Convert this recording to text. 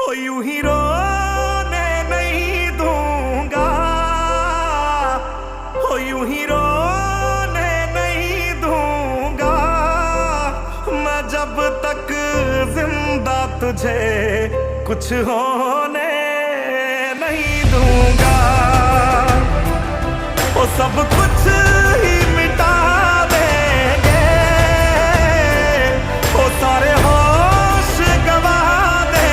हो यूं ही रोने नहीं दूंगा, हो यूं ही रोने नहीं दूंगा मैं जब तक जिंदा तुझे कुछ होने नहीं दूंगा। वो सब कुछ